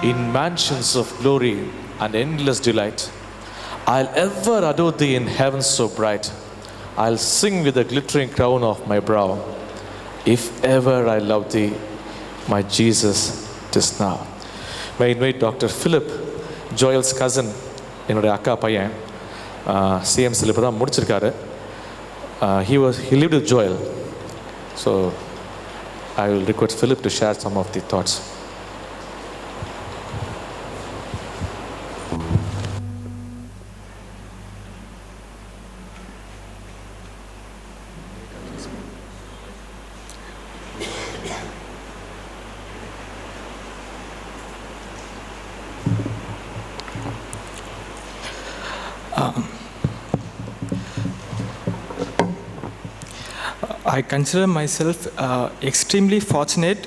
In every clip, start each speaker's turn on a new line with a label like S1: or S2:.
S1: in mansions of glory and endless delight. I'll ever adore thee in heaven so bright. I'll sing with the glittering crown of my brow. If ever I love thee, my Jesus, 'tis now. May I invite Dr. Philip, Joel's cousin, என்னுடைய அக்கா பையன், சிஎம்சியில் இப்போ தான் முடிச்சிருக்காரு. He lived with Joel. So I will request Philip to share some of the thoughts.
S2: I consider myself extremely fortunate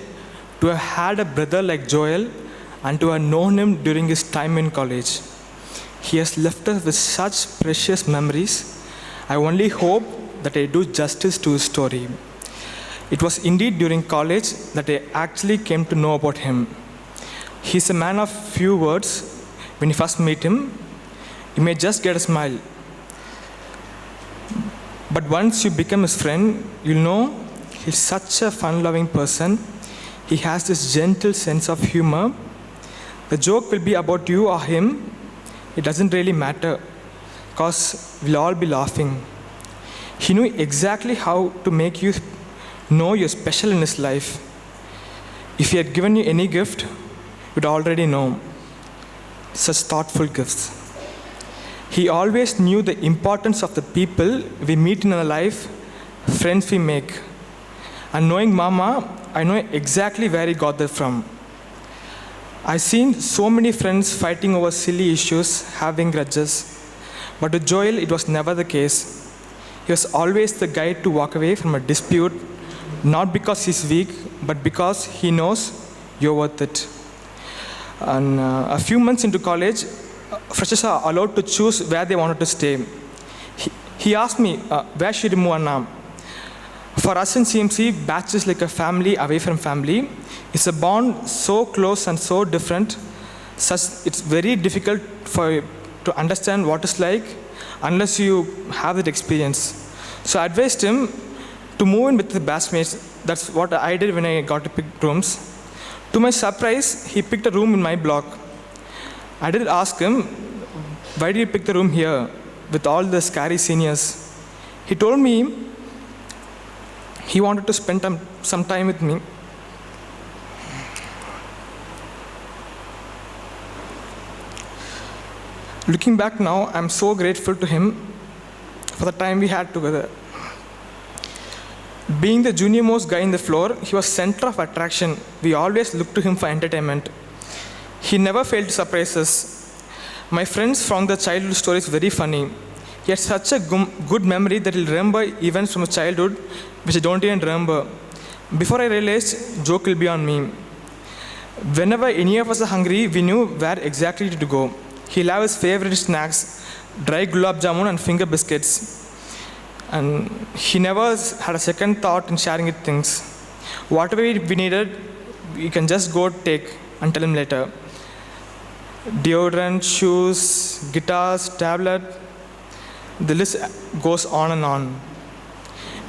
S2: to have had a brother like Joel and to have known him during his time in college. He has left us with such precious memories. I only hope that I do justice to his story. It was indeed during college that I actually came to know about him. He's a man of few words. When you first meet him, you may just get a smile. But once you become his friend, you'll know he's such a fun-loving person. He has this gentle sense of humor. The joke will be about you or him. It doesn't really matter, because we'll all be laughing. He knew exactly how to make you know you're special in his life. If he had given you any gift, you'd already know. Such thoughtful gifts. He always knew the importance of the people we meet in our life, friends we make. And knowing Mama, I know exactly where he got that from. I've seen so many friends fighting over silly issues, having grudges. But with Joel, it was never the case. He was always the guy to walk away from a dispute, not because he's weak, but because he knows you're worth it. And a few months into college, freshers are allowed to choose where they wanted to stay. He asked me, where should we move on now? For us in CMC, batch is like a family away from family. It's a bond so close and so different, such it's very difficult for you to understand what it's like unless you have that experience. So I advised him to move in with the batchmates. That's what I did when I got to pick rooms. To my surprise, he picked a room in my block. I did ask him, why did you pick the room here with all the scary seniors? He told me he wanted to spend some time with me. Looking back now, I'm so grateful to him for the time we had together. Being the junior most guy in the floor, he was center of attraction. We always looked to him for entertainment. He never failed to surprise us. My friends found the childhood stories very funny. He had such a good memory that he'll remember events from his childhood which I don't even remember. Before I realized, joke will be on me. Whenever any of us are hungry, we knew where exactly to go. He loved his favorite snacks, dry gulab jamun and finger biscuits. And he never had a second thought in sharing it things. Whatever we needed, we can just go take and tell him later. Deodorant, shoes, guitars, tablet, the list goes on and on.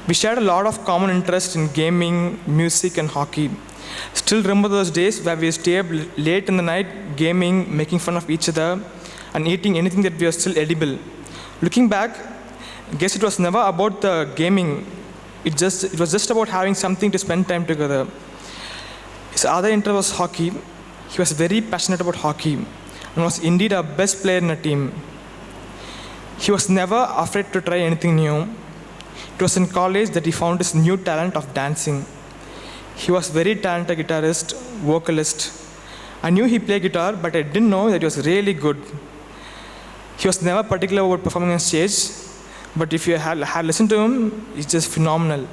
S2: We shared a lot of common interest in gaming, music and hockey. Still remember those days where we stay up late in the night gaming, making fun of each other and eating anything that was still edible. Looking back, I guess it was never about the gaming. It was just about having something to spend time together. His other interest was hockey. He was very passionate about hockey and was indeed our best player in a team. He was never afraid to try anything new. It was in college that he found his new talent of dancing. He was very talented guitarist, vocalist. I knew he played guitar, but I didn't know that he was really good. He was never particular about performing on stage, but if you had listened to him, he's just phenomenal.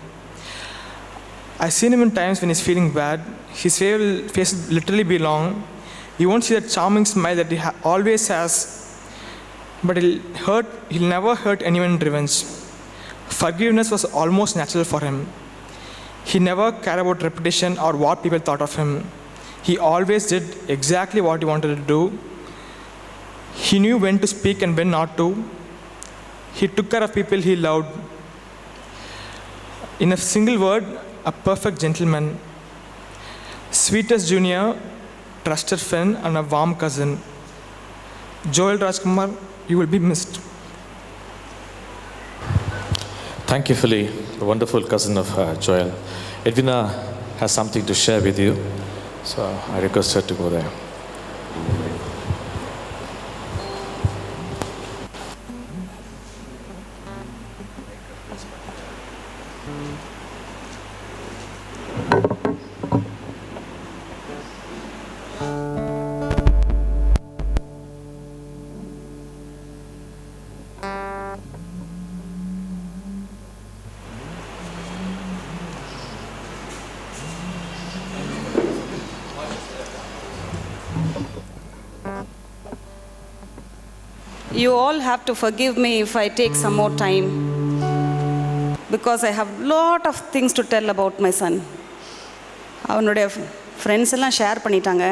S2: I've seen him in times when he's feeling bad. His face will literally be long. You won't see that charming smile that he always has, but he'll never hurt anyone in revenge. Forgiveness was almost natural for him. He never cared about reputation or what people thought of him. He always did exactly what he wanted to do. He knew when to speak and when not to. He took care of people he loved. In a single word, a perfect gentleman. Sweetest junior, trusted friend, and a warm cousin. Joel Rajkumar, you will be missed.
S1: Thank you, Philly, the wonderful cousin of Joel. Edwina has something to share with you, so I request her to go there.
S3: You all have to forgive me if I take some more time, because I have lot of things to tell about my son. அவனுடைய friends எல்லாம் share பண்ணிட்டாங்க.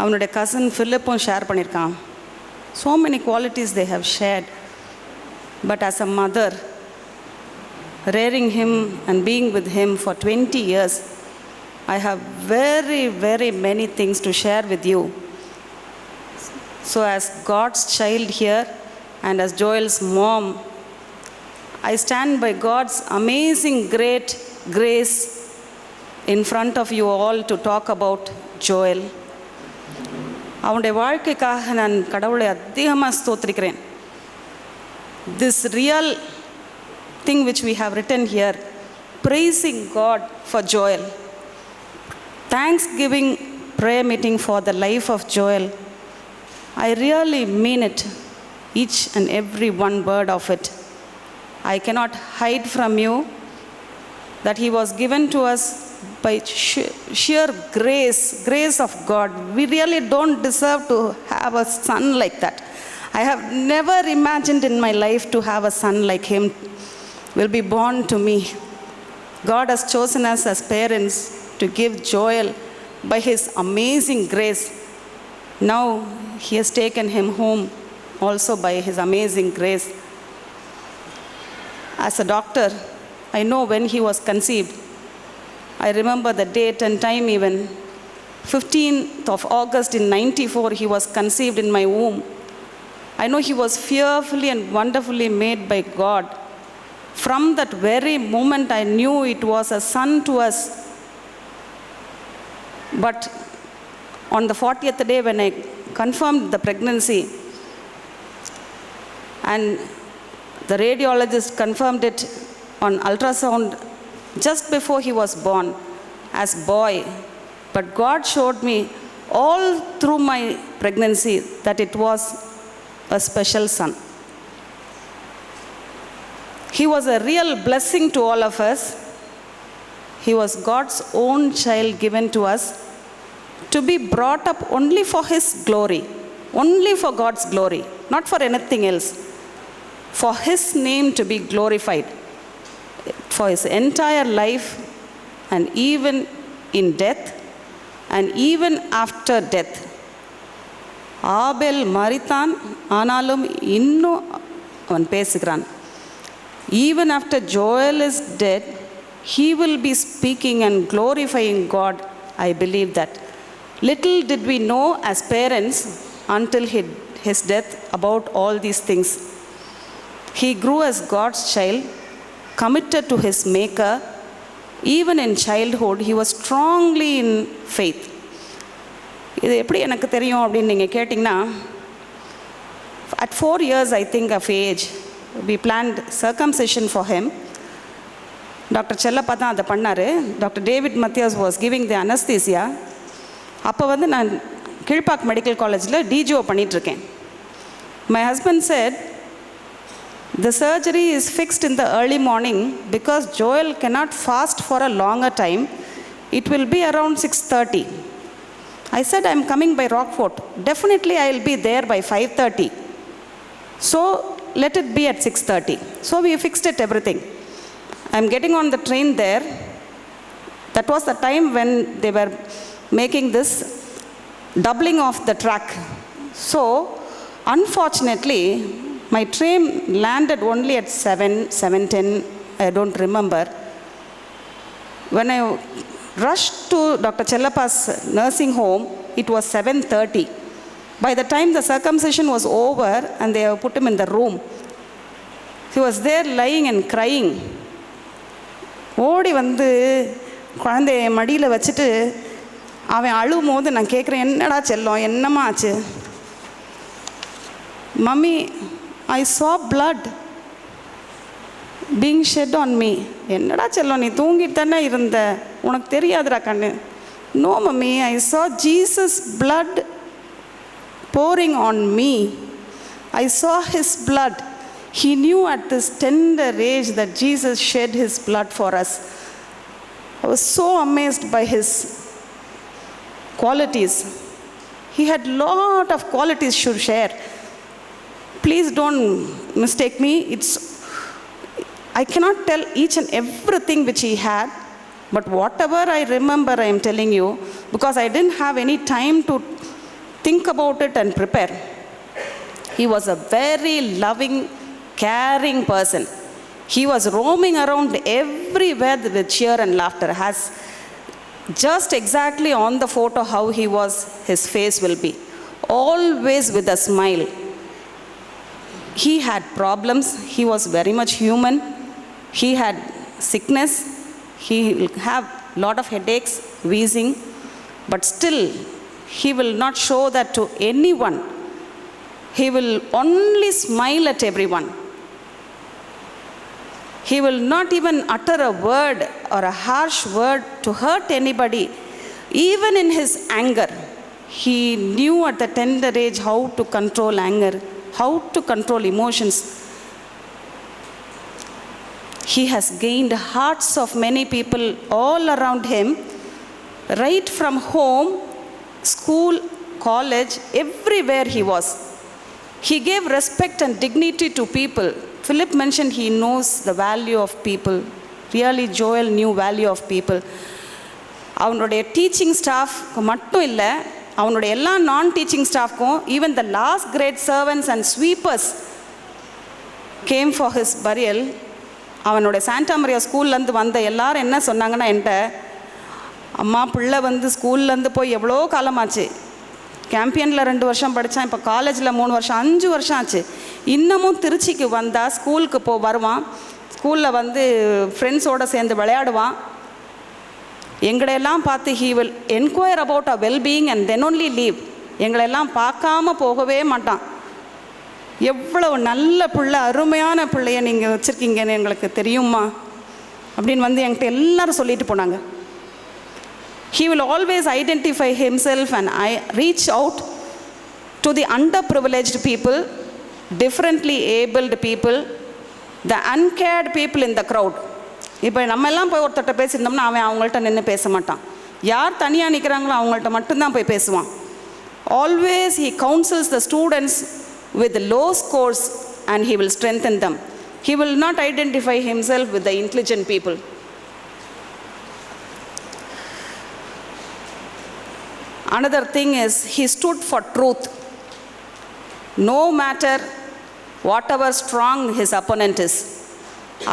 S3: அவனுடைய cousin ஃபிலிப்பும் share பண்ணியிருக்கான். So many qualities they have shared. But as a mother, rearing him and being with him for 20 years, I have very, very many things to share with you. So as God's child here and as Joel's mom, I stand by God's amazing great grace in front of you all to talk about Joel. அவனுடைய வாழ்க்கைக்காக நான் கடவுளை அதிகமாக ஸ்தோத்திரிக்கிறேன். This real thing which we have written here, praising God for Joel. Thanksgiving prayer meeting for the life of Joel. I really mean it, each and every one word of it. I cannot hide from you that he was given to us by sheer grace of God. We really don't deserve to have a son like that. I have never imagined in my life to have a son like him will be born to me. God has chosen us as parents to give Joel by his amazing grace. Now he has taken him home also by his amazing grace. As a doctor, I know when he was conceived. I remember the date and time even. 15th of August in 94, he was conceived in my womb. I know he was fearfully and wonderfully made by God. From that very moment, I knew it was a son to us. But on the 40th day when I confirmed the pregnancy and the radiologist confirmed it on ultrasound just before he was born as boy, but God showed me all through my pregnancy that it was a special son. He was a real blessing to all of us. He was God's own child given to us, to be brought up only for his glory, only for God's glory, not for anything else. For his name to be glorified, for his entire life, and even in death, and even after death. ஆபேல் மரித்தான், ஆனாலும் இன்னும் அவன் பேசுகிறான். Even after Joel is dead, he will be speaking and glorifying God. I believe that. Little did we know as parents until his death about all these things. He grew as God's child, committed to his Maker. Even in childhood, he was strongly in faith. இது எப்படி எனக்கு தெரியும் அப்படின்னு நீங்கள் கேட்டிங்கன்னா, at 4 years I think of age, we planned circumcision for him. Doctor Chellappa தான் அதை பண்ணார். Doctor David Mathias was giving the anaesthesia. அப்போ வந்து நான் கீழ்பாக் மெடிக்கல் காலேஜில் டிஜிஓ பண்ணிகிட்ருக்கேன். My husband set, the surgery is fixed in the early morning because Joel cannot fast for a longer time. It will be around 6:30. I said, I'm coming by Rockfort. Definitely I will be there by 5:30. So let it be at 6:30. So we fixed it everything. I'm getting on the train there. That was the time when they were making this doubling of the track. So, unfortunately, my train landed only at 7:10, I don't remember. When I rushed to Dr. Chellapa's nursing home, it was 7:30. By the time the circumcision was over and they put him in the room, he was there lying and crying. ஓடி வந்து குழந்தைய மடியில் வச்சுட்டு அவன் அழுவும் போது நான் கேட்குறேன், என்னடா செல்லம், என்னம்மா ஆச்சு? Mummy, I saw blood being shed on me. என்னடா செல்லம், நீ தூங்கிட்டு தானே இருந்த, உனக்கு தெரியாதுடா கண்ணு. No mummy, I saw Jesus blood pouring on me. I saw his blood. He knew at this tender age that Jesus shed his blood for us. I was so amazed by his qualities. He had lot of qualities to share. Please don't mistake me. I cannot tell each and everything which he had, but whatever I remember I am telling you, because I didn't have any time to think about it and prepare. He was a very loving, caring person. He was roaming around everywhere with cheer and laughter. Has just exactly on the photo how he was, his face will be. Always with a smile. He had problems. He was very much human. He had sickness. He will have lot of headaches, wheezing, but still he will not show that to anyone. He will only smile at everyone. He will not even utter a word or a harsh word to hurt anybody. Even in his anger, he knew at the tender age how to control anger, how to control emotions. He has gained hearts of many people all around him, right from home, school, college, everywhere he was. He gave respect and dignity to people. Philip mentioned he knows the value of people. Really, Joel knew value of people. அவனுடைய teaching staff மட்டும் இல்லை, அவனுடைய எல்லா non teaching ஸ்டாஃப்க்கும், even the last grade servants and sweepers came for his burial. அவனுடைய Santa Maria ஸ்கூல்லேருந்து வந்த எல்லாரும் என்ன சொன்னாங்கன்னா, என்கிட்ட, அம்மா பிள்ளை வந்து ஸ்கூல்லேருந்து போய் எவ்வளோ காலமாச்சு, கேம்பியனில் 2 வருஷம் படித்தான், இப்போ காலேஜில் 3 வருஷம், 5 வருஷம் ஆச்சு, இன்னமும் திருச்சிக்கு வந்தால் ஸ்கூலுக்கு வருவான், ஸ்கூலில் வந்து ஃப்ரெண்ட்ஸோடு சேர்ந்து விளையாடுவான். எங்களையெல்லாம் பார்த்து he will enquire about a wellbeing and then only leave. எங்களெல்லாம் பார்க்காம போகவே மாட்டான். எவ்வளவு நல்ல பிள்ளை, அருமையான பிள்ளைய நீங்கள் வச்சுருக்கீங்கன்னு எங்களுக்கு தெரியுமா அப்படின்னு வந்து என்கிட்ட எல்லாரும் சொல்லிட்டு போனாங்க. He will always identify himself and reach out to the underprivileged people, differently abled people, the uncared people in the crowd. இப்போ நம்ம எல்லாம் போய் ஒருத்தட்ட பேசியிருந்தோம்னா அவன் அவங்கள்ட்ட நின்று பேச மாட்டான். யார் தனியாக நிற்கிறாங்களோ அவங்கள்ட்ட மட்டும்தான் போய் பேசுவான். Always he counsels the students with low scores and he will strengthen them. He will not identify himself with the intelligent people. Another thing is he stood for truth. No matter whatever strong his opponent is.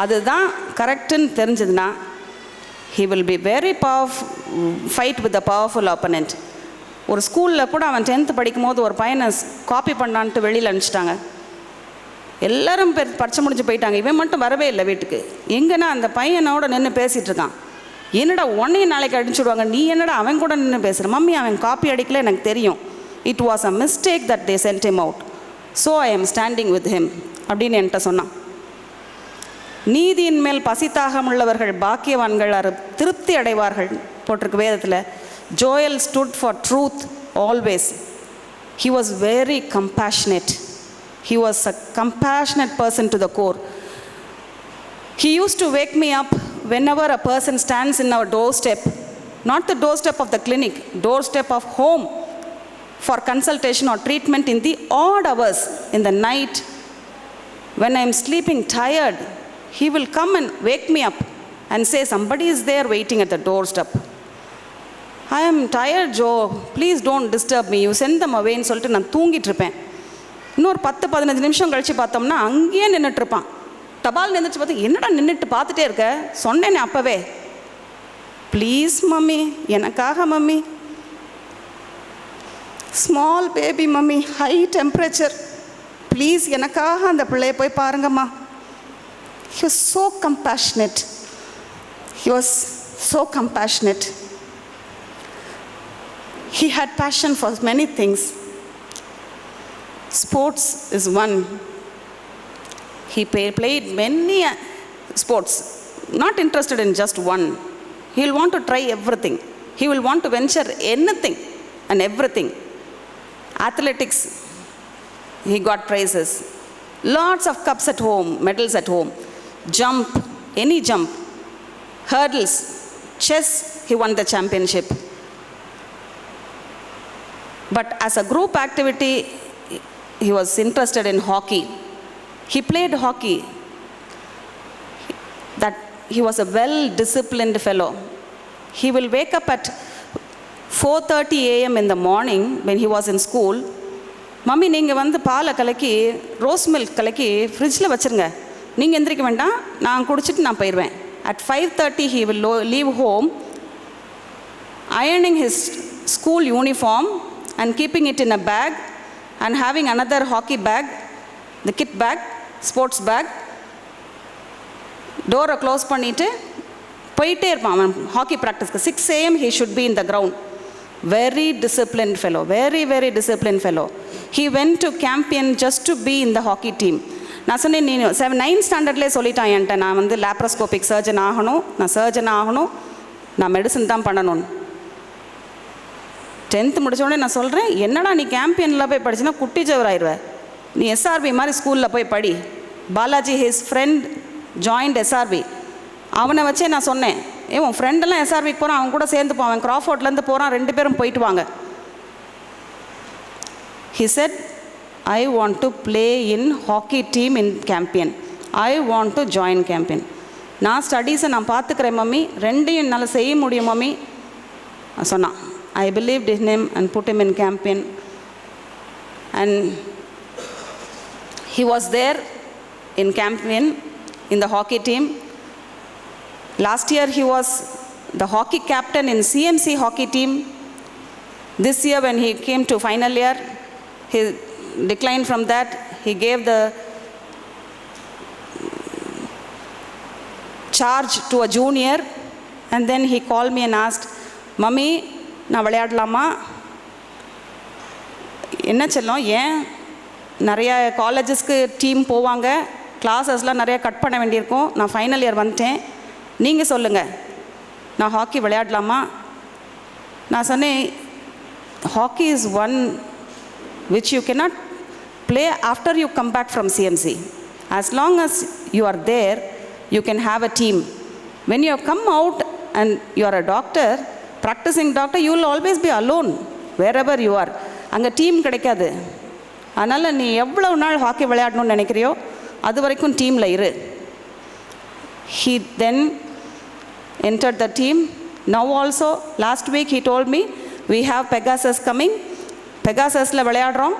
S3: அதுதான் கரெக்டுன்னு தெரிஞ்சதுன்னா he will be very powerful, fight with the powerful opponent. ஒரு ஸ்கூலில் கூட அவன் 10th படிக்கும் போது ஒரு பையனை காப்பி பண்ணான்ட்டு வெளியில் அனுப்பிச்சிட்டாங்க. எல்லோரும் படித்து முடிஞ்சு போயிட்டாங்க. இவன் மட்டும் வரவே இல்லை வீட்டுக்கு. எங்கன்னா அந்த பையனோட நின்று பேசிகிட்டு இருக்கான். என்னடா உன்னையும் நாளைக்கு அடிச்சுடுவாங்க, நீ என்னடா அவன் கூட நின்று பேசுகிற? மம்மி அவன் காப்பி அடிக்கல, எனக்கு தெரியும். It was a mistake that they send him out, so I am standing with him அப்படின்னு என்கிட்ட சொன்னான். நீதியின் மேல் பசித்தாகம் உள்ளவர்கள் பாக்கியவான்கள் திருப்தி அடைவார்கள் போட்டிருக்கு வேதத்தில். Joel stood for truth always. He was very compassionate. He was a compassionate person to the core. He used to wake me up whenever a person stands in our doorstep, not the doorstep of the clinic, doorstep of home for consultation or treatment in the odd hours in the night. When I am sleeping tired, he will come and wake me up and say, somebody is there waiting at the doorstep. I am tired, Joe. Please don't disturb me. You send them away ன்னு சொல்லிட்டு நான் தூங்கிட்டு இருப்பேன். இன்னொரு 10-15 நிமிஷம் கழித்து பார்த்தோம்னா அங்கேயே நின்றுட்டுருப்பான். தபால் நின்றுச்சு பார்த்து, என்னடா நின்றுட்டு பார்த்துட்டே இருக்க, சொன்னேனே அப்போவே. ப்ளீஸ் மம்மி, எனக்காக mummy. Small baby mummy, high temperature, please எனக்காக அந்த பிள்ளைய போய் பாருங்கம்மா. He was so compassionate. He was so compassionate. He had passion for many things. Sports is one. He played many sports, not interested in just one. He will want to try everything. He will want to venture anything and everything. Athletics, he got prizes. Lots of cups at home, medals at home. Jump, any jump. Hurdles, chess, he won the championship. But as a group activity, he was interested in hockey. He played hockey. That he was a well-disciplined fellow. He will wake up at 4:30 a.m. in the morning when he was in school. Mummy, நீங்கள் வந்து பாலை கலக்கி rose milk கலக்கி ஃப்ரிட்ஜில் வச்சுருங்க, நீங்கள் எந்திரிக்க வேண்டாம், நான் குடிச்சிட்டு நான் போயிடுவேன். At 5:30 he will leave home, ironing his school uniform and keeping it in a bag and having another hockey bag, the kit bag, sports bag. டோரை க்ளோஸ் பண்ணிவிட்டு போயிட்டே இருப்பான் அவன் hockey ப்ராக்டிஸ்க்கு. 6 a.m. he should be in the ground. Very disciplined fellow, very, very disciplined fellow. He went to Campion just to be in the hockey team. நான் சொன்னேன், நீ 9th ஸ்டாண்டர்ட்லேயே சொல்லிட்டான் என்கிட்ட, நான் வந்து லேப்ரோஸ்கோபிக் சர்ஜன் ஆகணும், நான் சர்ஜன் ஆகணும், நான் மெடிசன் தான் பண்ணணும். 10th முடித்தோடனே நான் சொல்கிறேன், என்னடா நீ கேம்பியனில் போய் படிச்சுன்னா குட்டி ஜவர் ஆயிடுவேன், நீ எஸ்ஆர்பி மாதிரி ஸ்கூலில் போய் படி. Balaji, his friend joined SRP. அவனை வச்சே நான் சொன்னேன், உன் ஃப்ரெண்டெல்லாம் எஸ்ஆர்பிக்கு போகிறான், அவன் கூட சேர்ந்து போவான், கிராஃபோர்ட்லேருந்து போகிறான், 2 பேரும் போயிட்டு வாங்க. He said, I want to play in hockey team in Campion. I want to join Campion. நான் ஸ்டடீஸை நான் பார்த்துக்கிறேன் மம்மி, 2யும் என்னால் செய்ய முடியும் மம்மி சொன்னான். I believed in him and put him in Campion. And he was there in Campion in the hockey team. Last year he was the hockey captain in CMC hockey team. This year when he came to final year, he declined from that. He gave the charge to a junior, and then he called me and asked, mummy நான் விளையாடலாமா? என்ன செல்லம், ஏன்? நிறைய காலேஜஸ்க்கு team போவாங்க, கிளாஸஸ்லாம் நிறையா cut பண்ண வேண்டியிருக்கும், நான் ஃபைனல் இயர் வந்துட்டேன், நீங்கள் சொல்லுங்கள், நான் ஹாக்கி விளையாடலாமா? நான் சொன்னேன், hockey is one which you cannot play after you come back from CMC. As long as you are there, you can have a team. When you come out and you are a doctor, practicing doctor, you will always be alone wherever you are. அங்கே team கிடைக்காது. அதனால் நீ எவ்வளவு நாள் hockey விளையாடணும்னு நினைக்கிறியோ அது வரைக்கும் டீமில் இரு. He then entered the team. Now also, last week he told me, we have Pegasus coming. பெகாசஸில் விளையாடுறோம்,